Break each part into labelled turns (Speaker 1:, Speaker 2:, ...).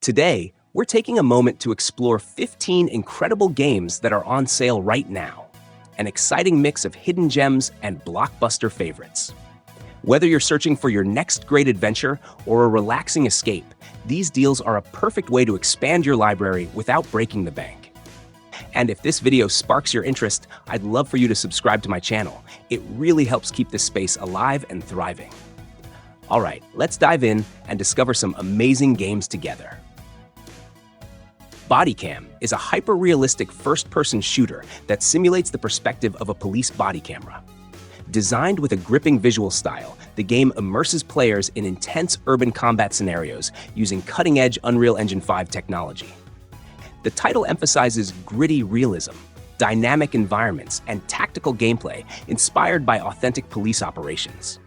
Speaker 1: Today, we're taking a moment to explore 15 incredible games that are on sale right now. An exciting mix of hidden gems and blockbuster favorites. Whether you're searching for your next great adventure or a relaxing escape, these deals are a perfect way to expand your library without breaking the bank. And if this video sparks your interest, I'd love for you to subscribe to my channel. It really helps keep this space alive and thriving. All right, let's dive in and discover some amazing games together. Bodycam is a hyper-realistic first-person shooter that simulates the perspective of a police body camera. Designed with a gripping visual style, the game immerses players in intense urban combat scenarios using cutting-edge Unreal Engine 5 technology. The title emphasizes gritty realism, dynamic environments, and tactical gameplay inspired by authentic police operations.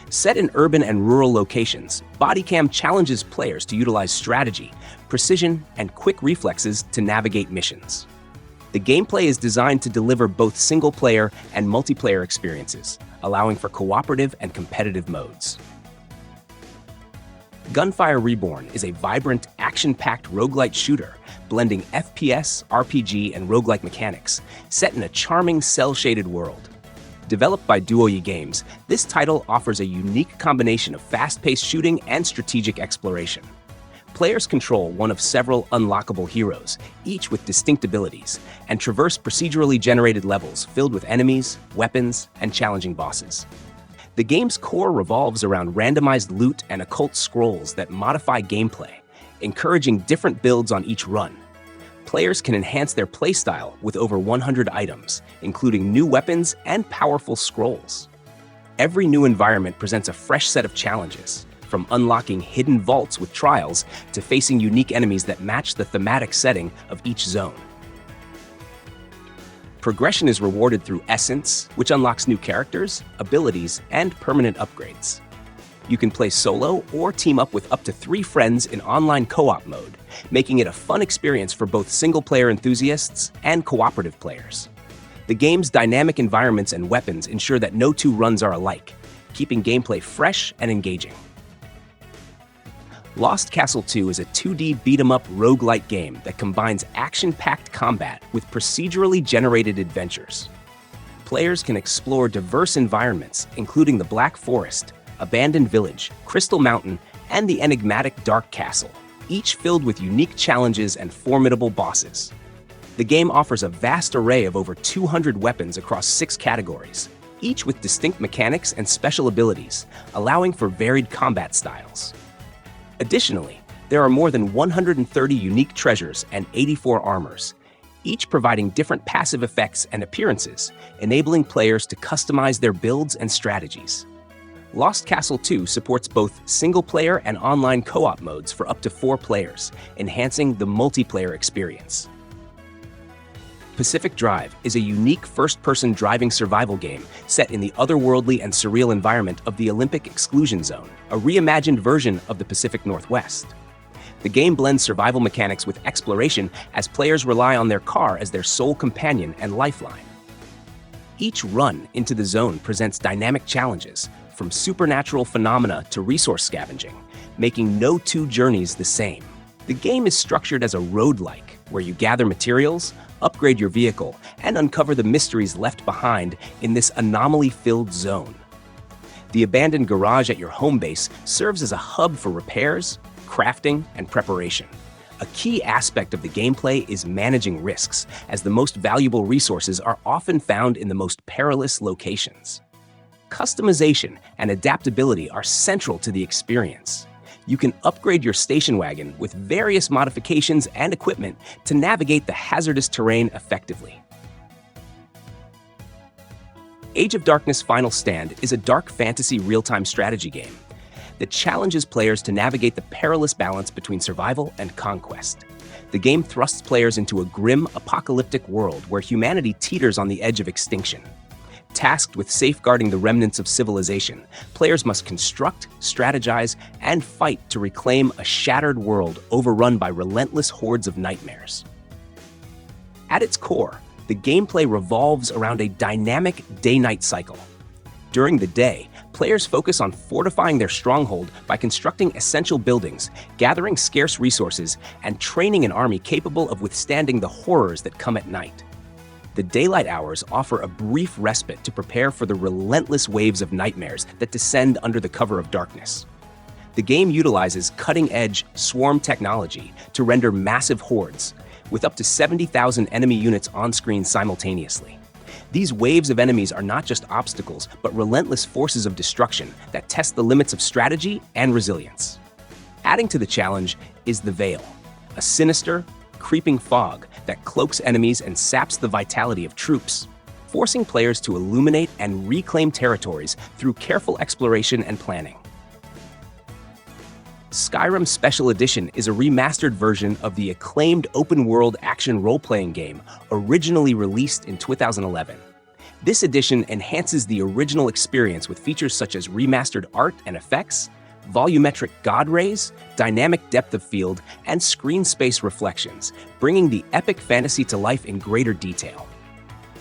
Speaker 1: Set in urban and rural locations, Bodycam challenges players to utilize strategy, precision, and quick reflexes to navigate missions. The gameplay is designed to deliver both single-player and multiplayer experiences, allowing for cooperative and competitive modes. Gunfire Reborn is a vibrant, action-packed roguelite shooter, blending FPS, RPG, and roguelike mechanics, set in a charming cel-shaded world. Developed by Nunholy Games, this title offers a unique combination of fast-paced shooting and strategic exploration. Players control one of several unlockable heroes, each with distinct abilities, and traverse procedurally generated levels filled with enemies, weapons, and challenging bosses. The game's core revolves around randomized loot and occult scrolls that modify gameplay, encouraging different builds on each run. Players can enhance their playstyle with over 100 items, including new weapons and powerful scrolls. Every new environment presents a fresh set of challenges, from unlocking hidden vaults with trials to facing unique enemies that match the thematic setting of each zone. Progression is rewarded through Essence, which unlocks new characters, abilities, and permanent upgrades. You can play solo or team up with up to 3 friends in online co-op mode, making it a fun experience for both single-player enthusiasts and cooperative players. The game's dynamic environments and weapons ensure that no two runs are alike, keeping gameplay fresh and engaging. Lost Castle 2 is a 2D beat-em-up roguelite game that combines action-packed combat with procedurally generated adventures. Players can explore diverse environments, including the Black Forest, Abandoned Village, Crystal Mountain, and the enigmatic Dark Castle, each filled with unique challenges and formidable bosses. The game offers a vast array of over 200 weapons across 6 categories, each with distinct mechanics and special abilities, allowing for varied combat styles. Additionally, there are more than 130 unique treasures and 84 armors, each providing different passive effects and appearances, enabling players to customize their builds and strategies. Lost Castle 2 supports both single-player and online co-op modes for up to 4 players, enhancing the multiplayer experience. Pacific Drive is a unique first-person driving survival game set in the otherworldly and surreal environment of the Olympic Exclusion Zone, a reimagined version of the Pacific Northwest. The game blends survival mechanics with exploration as players rely on their car as their sole companion and lifeline. Each run into the zone presents dynamic challenges, from supernatural phenomena to resource scavenging, making no two journeys the same. The game is structured as a roguelike, where you gather materials, upgrade your vehicle, and uncover the mysteries left behind in this anomaly-filled zone. The abandoned garage at your home base serves as a hub for repairs, crafting, and preparation. A key aspect of the gameplay is managing risks, as the most valuable resources are often found in the most perilous locations. Customization and adaptability are central to the experience. You can upgrade your station wagon with various modifications and equipment to navigate the hazardous terrain effectively. Age of Darkness Final Stand is a dark fantasy real-time strategy game that challenges players to navigate the perilous balance between survival and conquest. The game thrusts players into a grim, apocalyptic world where humanity teeters on the edge of extinction. Tasked with safeguarding the remnants of civilization, players must construct, strategize, and fight to reclaim a shattered world overrun by relentless hordes of nightmares. At its core, the gameplay revolves around a dynamic day-night cycle. During the day, Players focus on fortifying their stronghold by constructing essential buildings, gathering scarce resources, and training an army capable of withstanding the horrors that come at night. The daylight hours offer a brief respite to prepare for the relentless waves of nightmares that descend under the cover of darkness. The game utilizes cutting-edge swarm technology to render massive hordes, with up to 70,000 enemy units on screen simultaneously. These waves of enemies are not just obstacles, but relentless forces of destruction that test the limits of strategy and resilience. Adding to the challenge is the Veil, a sinister, creeping fog that cloaks enemies and saps the vitality of troops, forcing players to illuminate and reclaim territories through careful exploration and planning. Skyrim Special Edition is a remastered version of the acclaimed open-world action role-playing game originally released in 2011. This edition enhances the original experience with features such as remastered art and effects, volumetric god rays, dynamic depth of field, and screen space reflections, bringing the epic fantasy to life in greater detail.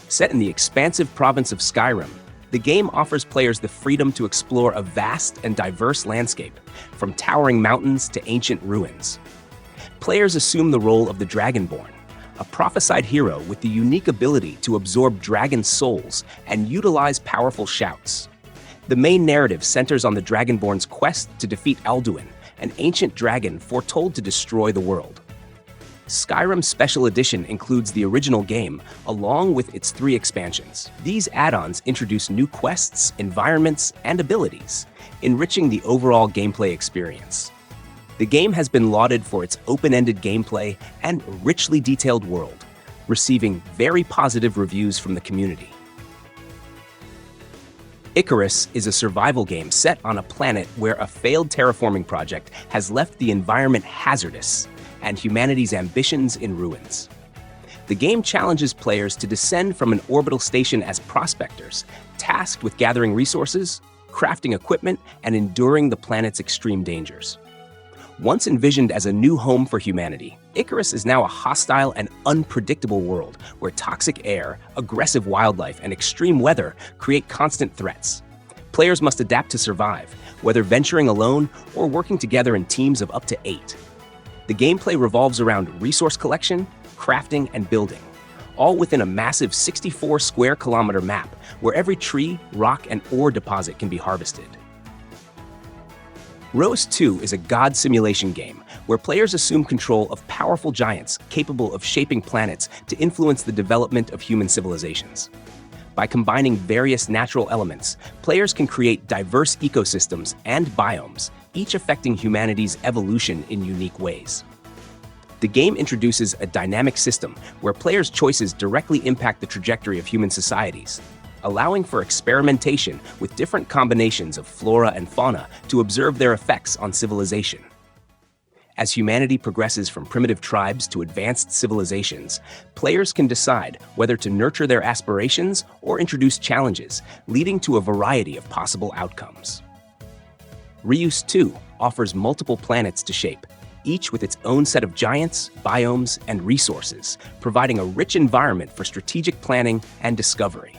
Speaker 1: Set in the expansive province of Skyrim, the game offers players the freedom to explore a vast and diverse landscape, from towering mountains to ancient ruins. Players assume the role of the Dragonborn, a prophesied hero with the unique ability to absorb dragon souls and utilize powerful shouts. The main narrative centers on the Dragonborn's quest to defeat Alduin, an ancient dragon foretold to destroy the world. Skyrim Special Edition includes the original game, along with its 3 expansions. These add-ons introduce new quests, environments, and abilities, enriching the overall gameplay experience. The game has been lauded for its open-ended gameplay and richly detailed world, receiving very positive reviews from the community. ICARUS is a survival game set on a planet where a failed terraforming project has left the environment hazardous and humanity's ambitions in ruins. The game challenges players to descend from an orbital station as prospectors, tasked with gathering resources, crafting equipment, and enduring the planet's extreme dangers. Once envisioned as a new home for humanity, ICARUS is now a hostile and unpredictable world where toxic air, aggressive wildlife, and extreme weather create constant threats. Players must adapt to survive, whether venturing alone or working together in teams of up to 8. The gameplay revolves around resource collection, crafting, and building, all within a massive 64 square kilometer map where every tree, rock, and ore deposit can be harvested. Reus 2 is a god simulation game where players assume control of powerful giants capable of shaping planets to influence the development of human civilizations. By combining various natural elements, players can create diverse ecosystems and biomes, each affecting humanity's evolution in unique ways. The game introduces a dynamic system where players' choices directly impact the trajectory of human societies, allowing for experimentation with different combinations of flora and fauna to observe their effects on civilization. As humanity progresses from primitive tribes to advanced civilizations, players can decide whether to nurture their aspirations or introduce challenges, leading to a variety of possible outcomes. Reus 2 offers multiple planets to shape, each with its own set of giants, biomes, and resources, providing a rich environment for strategic planning and discovery.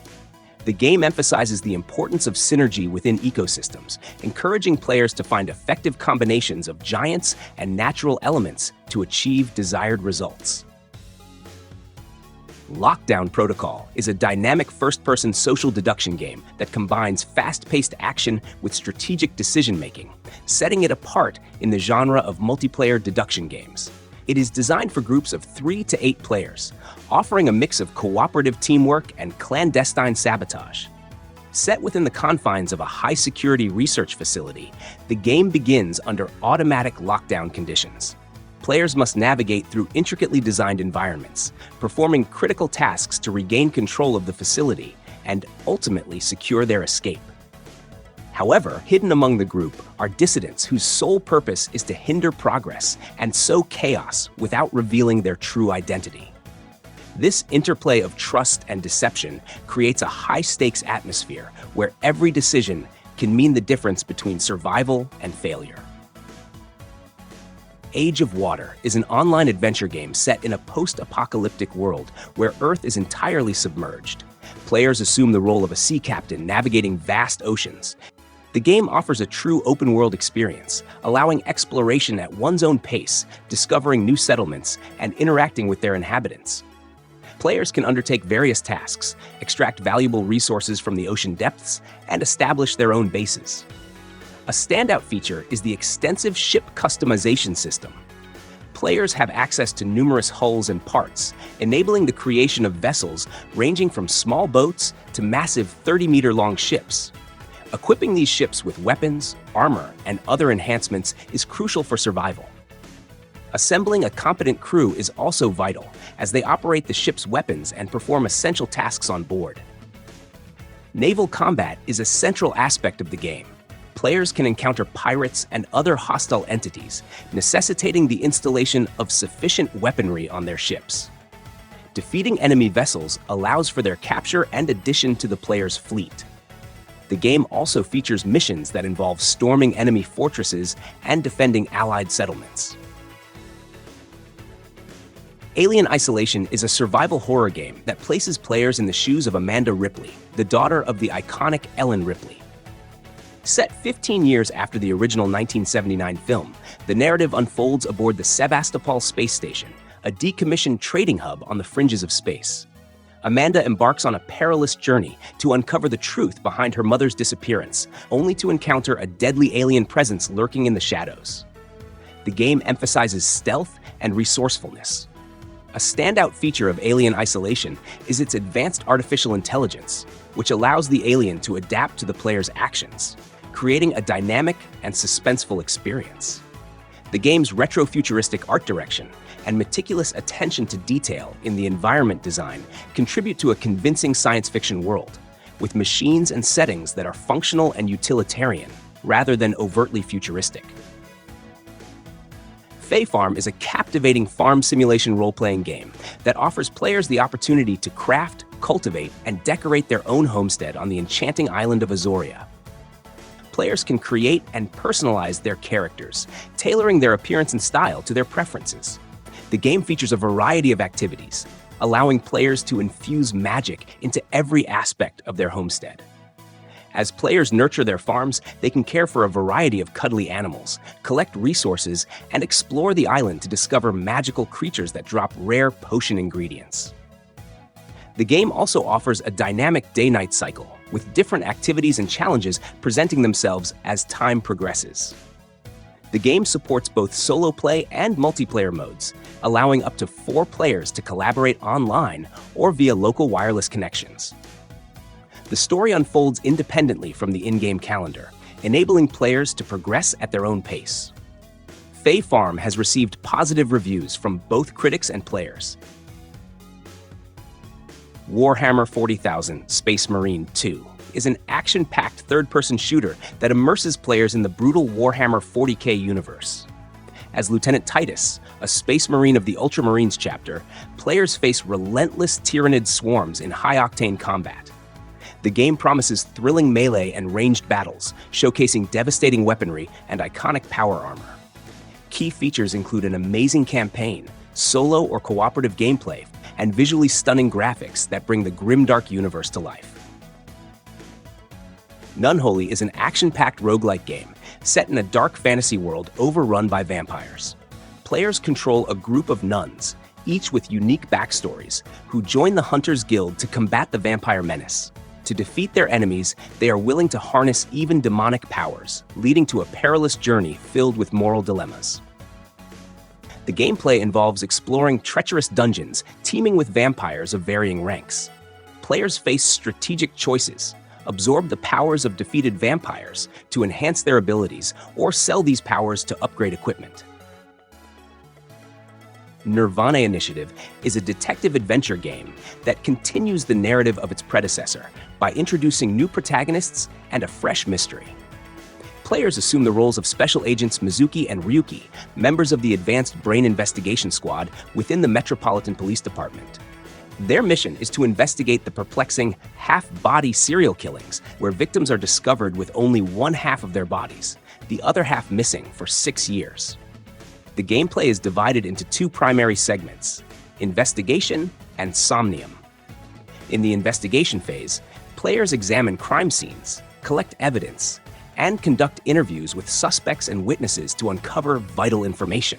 Speaker 1: The game emphasizes the importance of synergy within ecosystems, encouraging players to find effective combinations of giants and natural elements to achieve desired results. Lockdown Protocol is a dynamic first-person social deduction game that combines fast-paced action with strategic decision-making, setting it apart in the genre of multiplayer deduction games. It is designed for groups of 3 to 8 players, offering a mix of cooperative teamwork and clandestine sabotage. Set within the confines of a high-security research facility, the game begins under automatic lockdown conditions. Players must navigate through intricately designed environments, performing critical tasks to regain control of the facility and ultimately secure their escape. However, hidden among the group are dissidents whose sole purpose is to hinder progress and sow chaos without revealing their true identity. This interplay of trust and deception creates a high-stakes atmosphere where every decision can mean the difference between survival and failure. Age of Water is an online adventure game set in a post-apocalyptic world where Earth is entirely submerged. Players assume the role of a sea captain navigating vast oceans, The game offers a true open-world experience, allowing exploration at one's own pace, discovering new settlements, and interacting with their inhabitants. Players can undertake various tasks, extract valuable resources from the ocean depths, and establish their own bases. A standout feature is the extensive ship customization system. Players have access to numerous hulls and parts, enabling the creation of vessels ranging from small boats to massive 30-meter-long ships. Equipping these ships with weapons, armor, and other enhancements is crucial for survival. Assembling a competent crew is also vital, as they operate the ship's weapons and perform essential tasks on board. Naval combat is a central aspect of the game. Players can encounter pirates and other hostile entities, necessitating the installation of sufficient weaponry on their ships. Defeating enemy vessels allows for their capture and addition to the player's fleet. The game also features missions that involve storming enemy fortresses and defending allied settlements. Alien Isolation is a survival horror game that places players in the shoes of Amanda Ripley, the daughter of the iconic Ellen Ripley. Set 15 years after the original 1979 film, the narrative unfolds aboard the Sevastopol space station, a decommissioned trading hub on the fringes of space. Amanda embarks on a perilous journey to uncover the truth behind her mother's disappearance, only to encounter a deadly alien presence lurking in the shadows. The game emphasizes stealth and resourcefulness. A standout feature of Alien Isolation is its advanced artificial intelligence, which allows the alien to adapt to the player's actions, creating a dynamic and suspenseful experience. The game's retro-futuristic art direction and meticulous attention to detail in the environment design contribute to a convincing science fiction world, with machines and settings that are functional and utilitarian, rather than overtly futuristic. Fae Farm is a captivating farm simulation role-playing game that offers players the opportunity to craft, cultivate, and decorate their own homestead on the enchanting island of Azoria. Players can create and personalize their characters, tailoring their appearance and style to their preferences. The game features a variety of activities, allowing players to infuse magic into every aspect of their homestead. As players nurture their farms, they can care for a variety of cuddly animals, collect resources, and explore the island to discover magical creatures that drop rare potion ingredients. The game also offers a dynamic day-night cycle, with different activities and challenges presenting themselves as time progresses. The game supports both solo play and multiplayer modes, allowing up to 4 players to collaborate online or via local wireless connections. The story unfolds independently from the in-game calendar, enabling players to progress at their own pace. Fae Farm has received positive reviews from both critics and players. Warhammer 40,000: Space Marine 2 is an action-packed third-person shooter that immerses players in the brutal Warhammer 40K universe. As Lieutenant Titus, a Space Marine of the Ultramarines chapter, players face relentless Tyranid swarms in high-octane combat. The game promises thrilling melee and ranged battles, showcasing devastating weaponry and iconic power armor. Key features include an amazing campaign, solo or cooperative gameplay, and visually stunning graphics that bring the grimdark universe to life. Nunholy is an action-packed roguelike game set in a dark fantasy world overrun by vampires. Players control a group of nuns, each with unique backstories, who join the Hunters Guild to combat the vampire menace. To defeat their enemies, they are willing to harness even demonic powers, leading to a perilous journey filled with moral dilemmas. The gameplay involves exploring treacherous dungeons teeming with vampires of varying ranks. Players face strategic choices, absorb the powers of defeated vampires to enhance their abilities, or sell these powers to upgrade equipment. nirvanA Initiative is a detective adventure game that continues the narrative of its predecessor by introducing new protagonists and a fresh mystery. Players assume the roles of Special Agents Mizuki and Ryuki, members of the Advanced Brain Investigation Squad within the Metropolitan Police Department. Their mission is to investigate the perplexing half-body serial killings, where victims are discovered with only one half of their bodies, the other half missing for 6 years. The gameplay is divided into 2 primary segments: investigation and SOMNIUM. In the investigation phase, players examine crime scenes, collect evidence, and conduct interviews with suspects and witnesses to uncover vital information.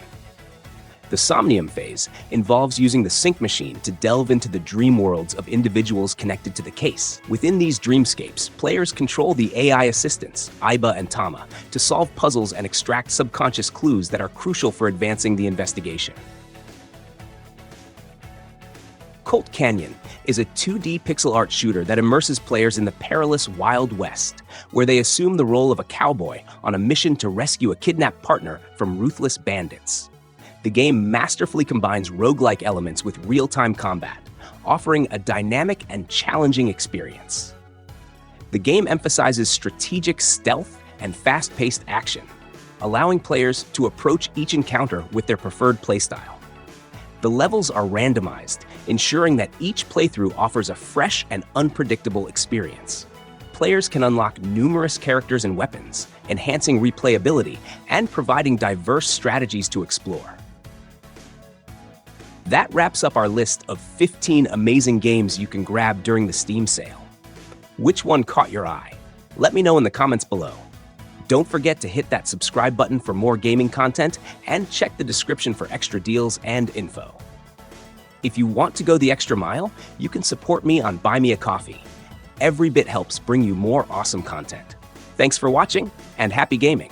Speaker 1: The Somnium phase involves using the sync machine to delve into the dream worlds of individuals connected to the case. Within these dreamscapes, players control the AI assistants, Iba and Tama, to solve puzzles and extract subconscious clues that are crucial for advancing the investigation. Colt Canyon is a 2D pixel art shooter that immerses players in the perilous Wild West, where they assume the role of a cowboy on a mission to rescue a kidnapped partner from ruthless bandits. The game masterfully combines roguelike elements with real-time combat, offering a dynamic and challenging experience. The game emphasizes strategic stealth and fast-paced action, allowing players to approach each encounter with their preferred playstyle. The levels are randomized, ensuring that each playthrough offers a fresh and unpredictable experience. Players can unlock numerous characters and weapons, enhancing replayability and providing diverse strategies to explore. That wraps up our list of 15 amazing games you can grab during the Steam sale. Which one caught your eye? Let me know in the comments below. Don't forget to hit that subscribe button for more gaming content and check the description for extra deals and info. If you want to go the extra mile, you can support me on Buy Me a Coffee. Every bit helps bring you more awesome content. Thanks for watching and happy gaming!